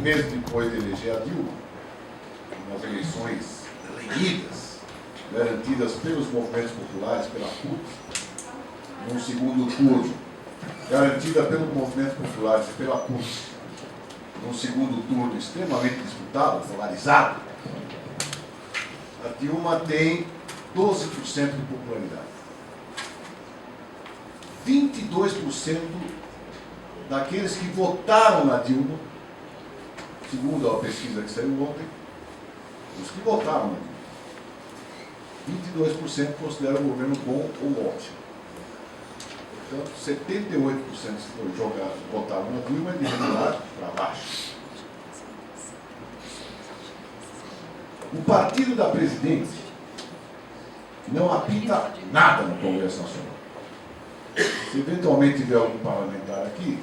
meses depois de eleger a Dilma, nas eleições renhidas, garantidas pelos movimentos populares, pela CUT, num segundo turno, garantida pelos movimentos populares e pela CUT, num segundo turno extremamente disputado, polarizado, a Dilma tem 12% de popularidade. 22% daqueles que votaram na Dilma, segundo a pesquisa que saiu ontem, os que votaram na Dilma, 22% consideram o governo bom ou ótimo. Portanto, 78% que votaram na Dilma e de regular para baixo. O partido da presidente não apita nada no Congresso Nacional. Se eventualmente tiver algum parlamentar aqui,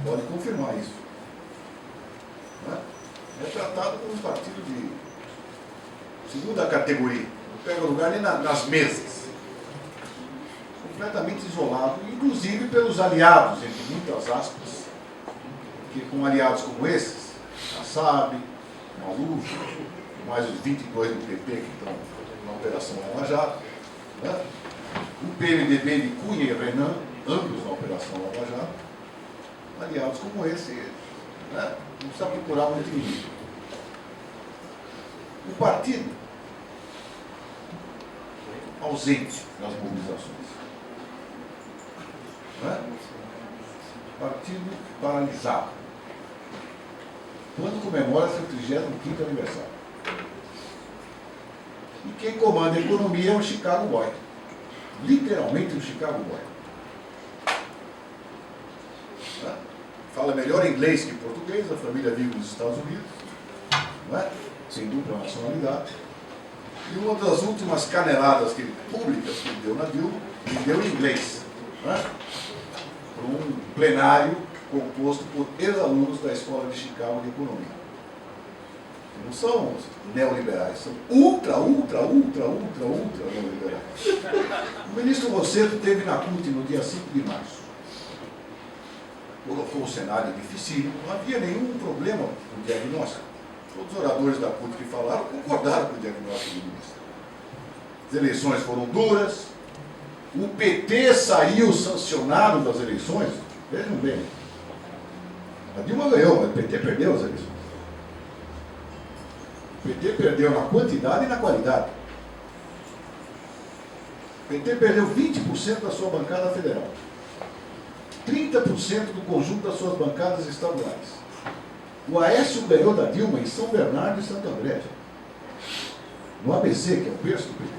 pode confirmar isso. É tratado como um partido de segunda categoria. Não pega lugar nem nas mesas. Completamente isolado, inclusive pelos aliados, entre muitas aspas, que com aliados como esses, Kassab, Maluf, mais os 22 do PP que estão na Operação Lava Jato, né? O PMDB de Cunha e Renan, ambos na Operação Lava Jato, aliados como esse, né? Não precisa procurar muito inimigo. O partido ausente nas mobilizações. Né? Partido paralisado. Quando comemora seu 35º aniversário. E quem comanda a economia é o Chicago Boy. Literalmente o Chicago Boy. Né? Fala melhor inglês que português, a família vive nos Estados Unidos, não é? Sem dupla nacionalidade. E uma das últimas caneladas públicas que ele deu na Dilma, ele deu em inglês. Não é? Para um plenário composto por ex-alunos da Escola de Chicago de Economia. Não são neoliberais, são ultra neoliberais. O ministro Rosseto esteve na CUT no dia 5 de março. Colocou o cenário dificílimo, não havia nenhum problema no diagnóstico. Todos os oradores da CUT que falaram concordaram com o diagnóstico do ministro. As eleições foram duras, o PT saiu sancionado das eleições, vejam bem. A Dilma ganhou, mas o PT perdeu as eleições. O PT perdeu na quantidade e na qualidade. O PT perdeu 20% da sua bancada federal. 30% do conjunto das suas bancadas estaduais. O Aécio ganhou da Dilma em São Bernardo e Santo André. No ABC, que é o berço do PT.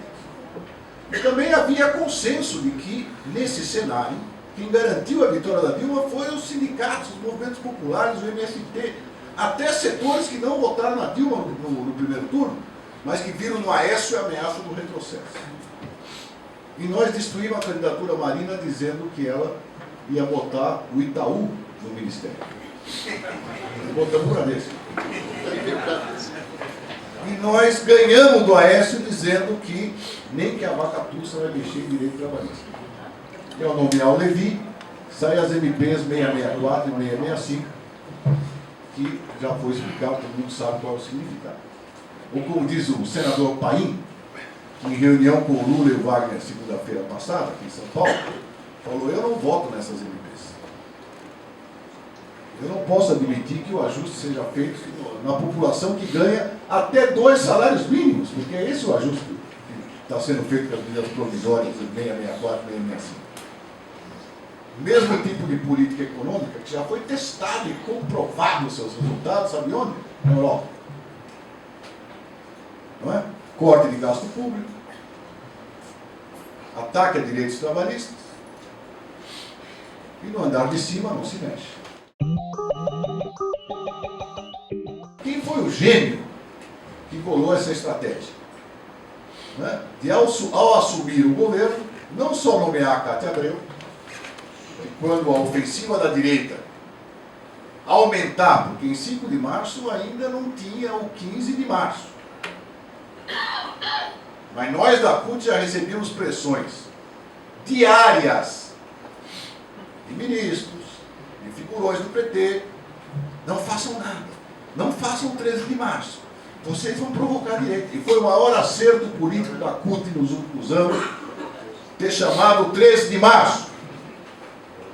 E também havia consenso de que, nesse cenário, quem garantiu a vitória da Dilma foi os sindicatos, os movimentos populares, o MST, até setores que não votaram na Dilma no primeiro turno, mas que viram no Aécio a ameaça do retrocesso. E nós destruímos a candidatura Marina dizendo que ela ia botar o Itaú no ministério. Botamos para desse. E nós ganhamos do Aécio dizendo que nem que a vaca-tussa vai mexer em direito trabalhista. E ao nomear o Levi, saem as MPs 664 e 665, que já foi explicado, todo mundo sabe qual é o significado. Ou como diz o senador Paim, que em reunião com o Lula e o Wagner segunda-feira passada, aqui em São Paulo, falou: eu não voto nessas MPs. Eu não posso admitir que o ajuste seja feito na população que ganha até 2 salários mínimos, porque é esse o ajuste que está sendo feito com as medidas provisórias de 664 e 665. Mesmo tipo de política econômica que já foi testado e comprovado os seus resultados, sabe onde? Na Europa. Não é? Corte de gasto público, ataque a direitos trabalhistas, e no andar de cima não se mexe. Quem foi o gênio que bolou essa estratégia? Né? De ao assumir o governo, não só nomear a Cátia Abreu, quando a ofensiva da direita aumentar, porque em 5 de março ainda não tinha o 15 de março. Mas nós da CUT já recebíamos pressões diárias de ministros, de figurões do PT, não façam nada. Não façam o 13 de março. Vocês vão provocar a direita. E foi o maior acerto político da CUT nos últimos anos ter chamado o 13 de março.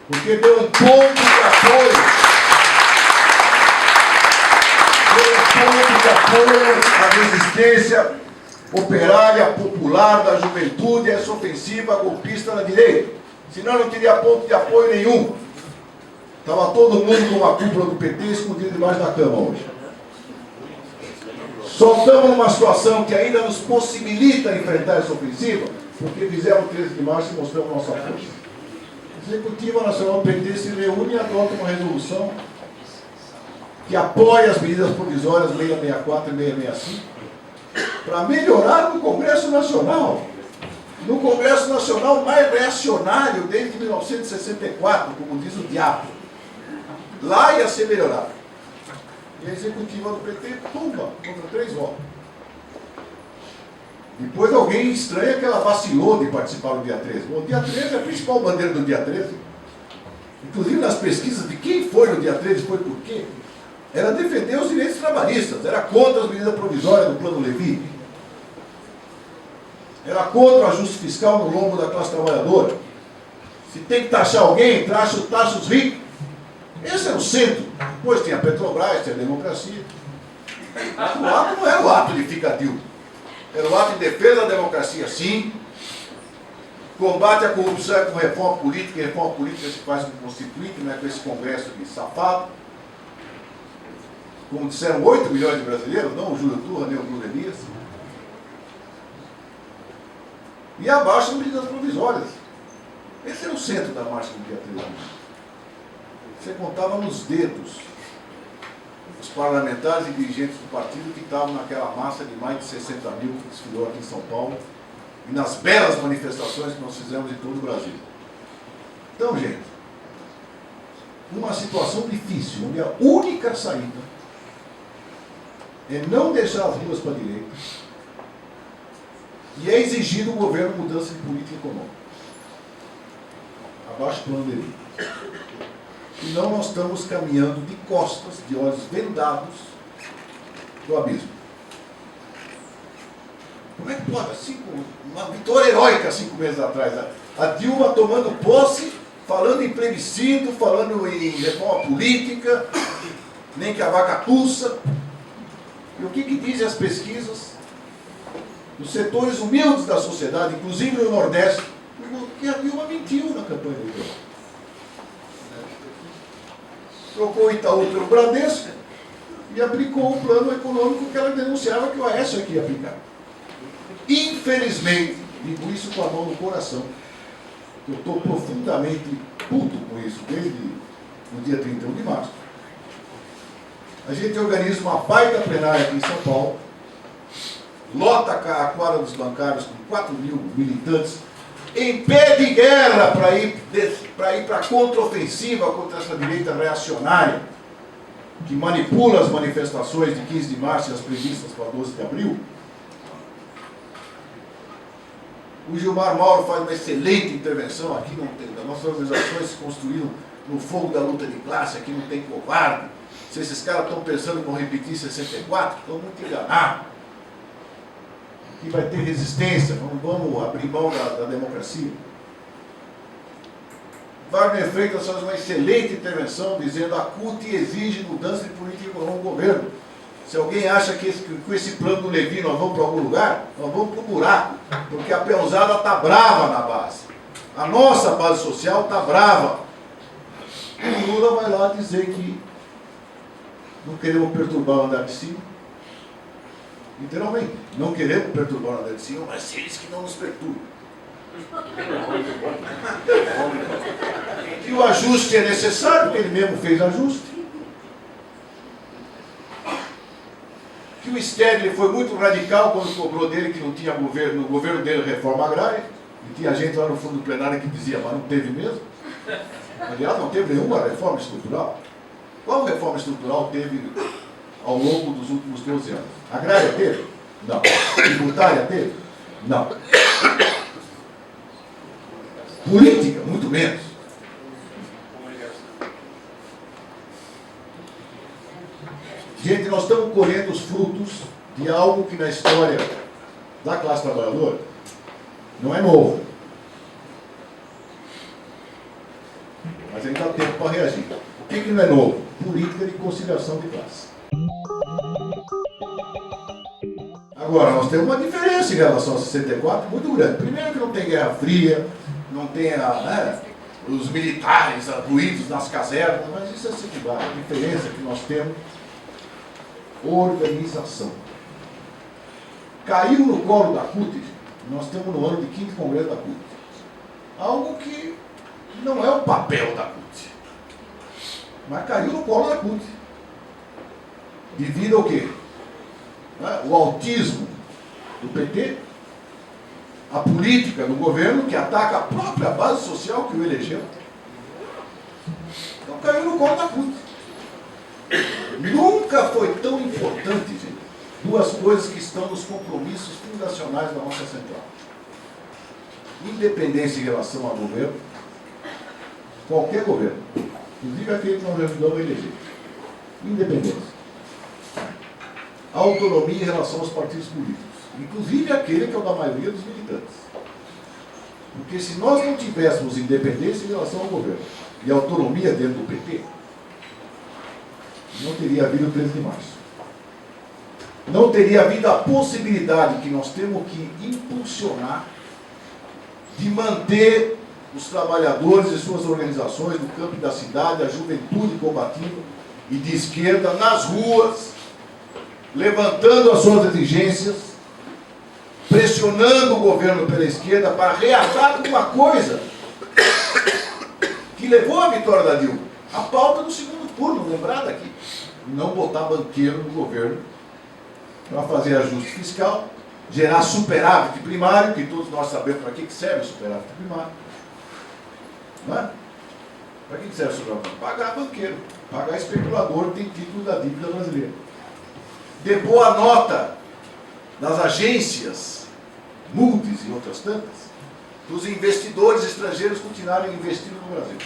Porque deu um ponto de apoio. Deu um ponto de apoio à resistência operária, popular, da juventude, essa ofensiva golpista da direita. Senão não teria ponto de apoio nenhum. Estava todo mundo com a cúpula do PT escondido debaixo da cama hoje. Só estamos numa situação que ainda nos possibilita enfrentar essa ofensiva, porque fizemos o 13 de março e mostramos nossa força. A Executiva Nacional do PT se reúne e adota uma resolução que apoia as medidas provisórias 664 e 665 para melhorar no Congresso Nacional. No Congresso Nacional mais reacionário desde 1964, como diz o diabo. Lá ia ser melhorado. E a Executiva do PT tumba contra 3 votos. Depois alguém estranha que ela vacilou de participar no dia 13. Bom, o dia 13 é a principal bandeira do dia 13. Inclusive nas pesquisas de quem foi no dia 13, foi por quê? Era defender os direitos trabalhistas, era contra as medidas provisórias do Plano Levi. Era contra o ajuste fiscal no lombo da classe trabalhadora. Se tem que taxar alguém, taxa os ricos. Esse é o centro. Depois tem a Petrobras, tem a democracia. O ato não era o ato de ficadil. Era o ato de defesa da democracia, sim. Combate à corrupção é com reforma política, e reforma política se faz com o Constituinte, não é com esse Congresso de safado. Como disseram 8 milhões de brasileiros, não o Júlio Turra, nem o Bruno Elias. E abaixo as medidas provisórias. Esse era o centro da marcha do dia 13. Você contava nos dedos os parlamentares e dirigentes do partido que estavam naquela massa de mais de 60 mil que desfilou aqui em São Paulo e nas belas manifestações que nós fizemos em todo o Brasil. Então, gente, uma situação difícil, onde a única saída é não deixar as ruas para a direita e é exigir do governo mudança de política econômica. Abaixo o plano dele. Senão nós estamos caminhando de costas, de olhos vendados, do abismo. Como é que pode? Uma vitória heróica 5 meses atrás. A Dilma tomando posse, falando em plebiscito, falando em reforma política, nem que a vaca tussa. E o que dizem as pesquisas dos setores humildes da sociedade, inclusive no Nordeste, que a Dilma mentiu na campanha eleitoral. Trocou o Itaú pelo Bradesco e aplicou o plano econômico que ela denunciava que o Aécio aqui ia aplicar. Infelizmente, digo isso com a mão no coração, eu estou profundamente puto com isso, desde o dia 31 de março. A gente organiza uma baita plenária aqui em São Paulo, lota a quadra dos bancários com 4 mil militantes, em pé de guerra para ir para a contraofensiva contra essa direita reacionária, que manipula as manifestações de 15 de março e as previstas para 12 de abril. O Gilmar Mauro faz uma excelente intervenção aqui, não tem, as nossas organizações se construíram no fogo da luta de classe, aqui não tem covarde. Se esses caras estão pensando que vão repetir 64, estão muito enganados. Que vai ter resistência, vamos abrir mão da democracia. Wagner Freitas faz uma excelente intervenção dizendo que a CUT exige mudança de política econômica no governo. Se alguém acha que com esse plano do Levi nós vamos para algum lugar, nós vamos para o buraco, porque a peãozada está brava na base. A nossa base social está brava. O Lula vai lá dizer que não queremos perturbar o andar de cima. Literalmente, não queremos perturbar o andar de cima, mas eles que não nos perturbam. E o ajuste é necessário, porque ele mesmo fez ajuste. Que o Stedley foi muito radical quando cobrou dele que não tinha governo, no governo dele reforma agrária. E tinha gente lá no fundo do plenário que dizia, mas não teve mesmo. Aliás, não teve nenhuma reforma estrutural. Qual reforma estrutural teve ao longo dos últimos 12 anos? Agrária teve? Não. Tributária teve? Não. Política, muito menos. Gente, frutos de algo que na história da classe trabalhadora não é novo. Mas ainda dá tempo para reagir. O que não é novo? Política de conciliação de classe. Agora, nós temos uma diferença em relação a 64 muito grande. Primeiro que não tem Guerra Fria, não tem os militares ruídos nas casernas, mas isso é secundário. A diferença é que nós temos organização. Caiu no colo da CUT, nós temos no ano de 5º Congresso da CUT. Algo que não é o papel da CUT, mas caiu no colo da CUT. Devido ao quê? O autismo do PT, a política do governo que ataca a própria base social que o elegeu. Então caiu no colo da CUT. Nunca foi tão importante, gente, duas coisas que estão nos compromissos fundacionais da nossa central. Independência em relação ao governo, qualquer governo, inclusive aquele que nós ajudamos a eleger. Independência. Autonomia em relação aos partidos políticos, inclusive aquele que é o da maioria dos militantes. Porque se nós não tivéssemos independência em relação ao governo e autonomia dentro do PT, não teria havido o 13 de março. Não teria havido a possibilidade que nós temos que impulsionar de manter os trabalhadores e suas organizações no campo da cidade, a juventude combativa e de esquerda nas ruas, levantando as suas exigências, pressionando o governo pela esquerda para reatar alguma coisa que levou à vitória da Dilma. A pauta do segundo turno, lembrada aqui. Não botar banqueiro no governo para fazer ajuste fiscal, gerar superávit primário, que todos nós sabemos para que serve o superávit primário. Não é? Para que serve o superávit primário? Pagar banqueiro, pagar especulador que tem título da dívida brasileira. Depor a nota das agências, Moody's e outras tantas, dos investidores estrangeiros continuarem investindo no Brasil.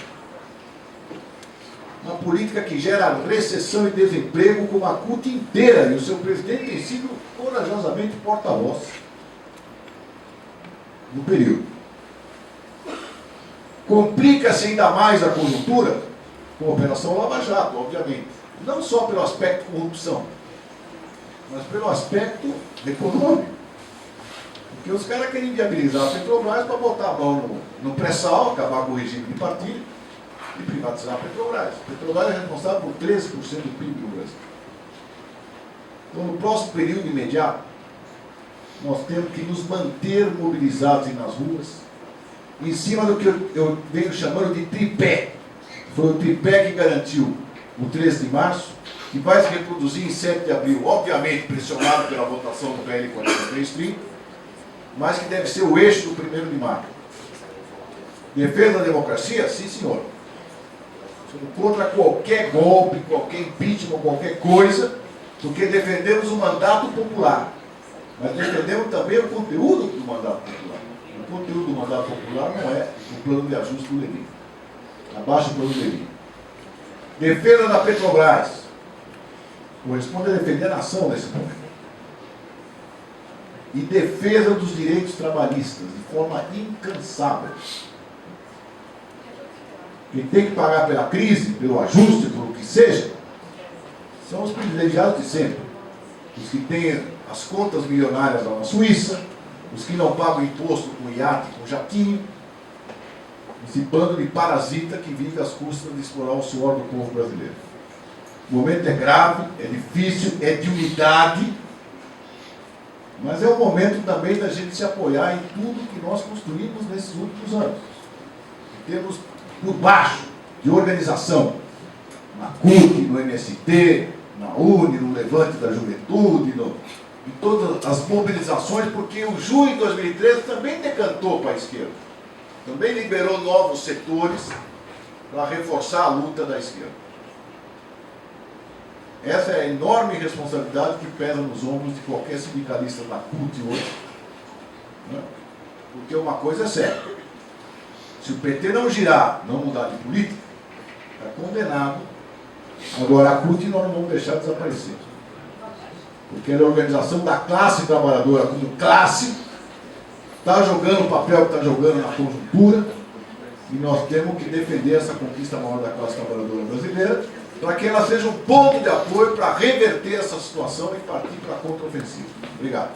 Uma política que gera recessão e desemprego como a CUT inteira, e o seu presidente tem sido corajosamente porta-voz no período. Complica-se ainda mais a conjuntura com a Operação Lava Jato, obviamente. Não só pelo aspecto corrupção, mas pelo aspecto econômico. Porque os caras querem viabilizar a Petrobras para botar a mão no pré-sal, acabar com o regime de partilha e privatizar a Petrobras. A Petrobras é responsável por 13% do PIB do Brasil. Então, no próximo período imediato, nós temos que nos manter mobilizados nas ruas, em cima do que eu venho chamando de tripé. Foi o tripé que garantiu o 13 de março, que vai se reproduzir em 7 de abril, obviamente pressionado pela votação do PL 4330, mas que deve ser o eixo do 1º de maio. Defesa da democracia? Sim, senhor. Somos contra qualquer golpe, qualquer impeachment, qualquer coisa, porque defendemos o mandato popular. Mas defendemos também o conteúdo do mandato popular. O conteúdo do mandato popular não é o plano de ajuste do Levin. Abaixo o plano do Levin. Defesa da Petrobras. Corresponde a defender a nação nesse momento. E defesa dos direitos trabalhistas, de forma incansável. Quem tem que pagar pela crise, pelo ajuste, pelo que seja, são os privilegiados de sempre. Os que têm as contas milionárias lá na Suíça, os que não pagam imposto com iate, com jatinho, esse bando de parasita que vive às custas de explorar o suor do povo brasileiro. O momento é grave, é difícil, é de unidade, mas é o momento também da gente se apoiar em tudo que nós construímos nesses últimos anos. Temos por baixo de organização, na CUT, no MST, na UNE, no Levante da Juventude, em todas as mobilizações, porque o junho de 2013 também decantou para a esquerda. Também liberou novos setores para reforçar a luta da esquerda. Essa é a enorme responsabilidade que pesa nos ombros de qualquer sindicalista da CUT hoje. Né? Porque uma coisa é certa. Se o PT não girar, não mudar de política, está condenado. Agora a CUT nós não vamos deixar desaparecer. porque a organização da classe trabalhadora como classe está jogando o papel que está jogando na conjuntura, e nós temos que defender essa conquista maior da classe trabalhadora brasileira, para que ela seja um ponto de apoio para reverter essa situação e partir para a contraofensiva. Obrigado.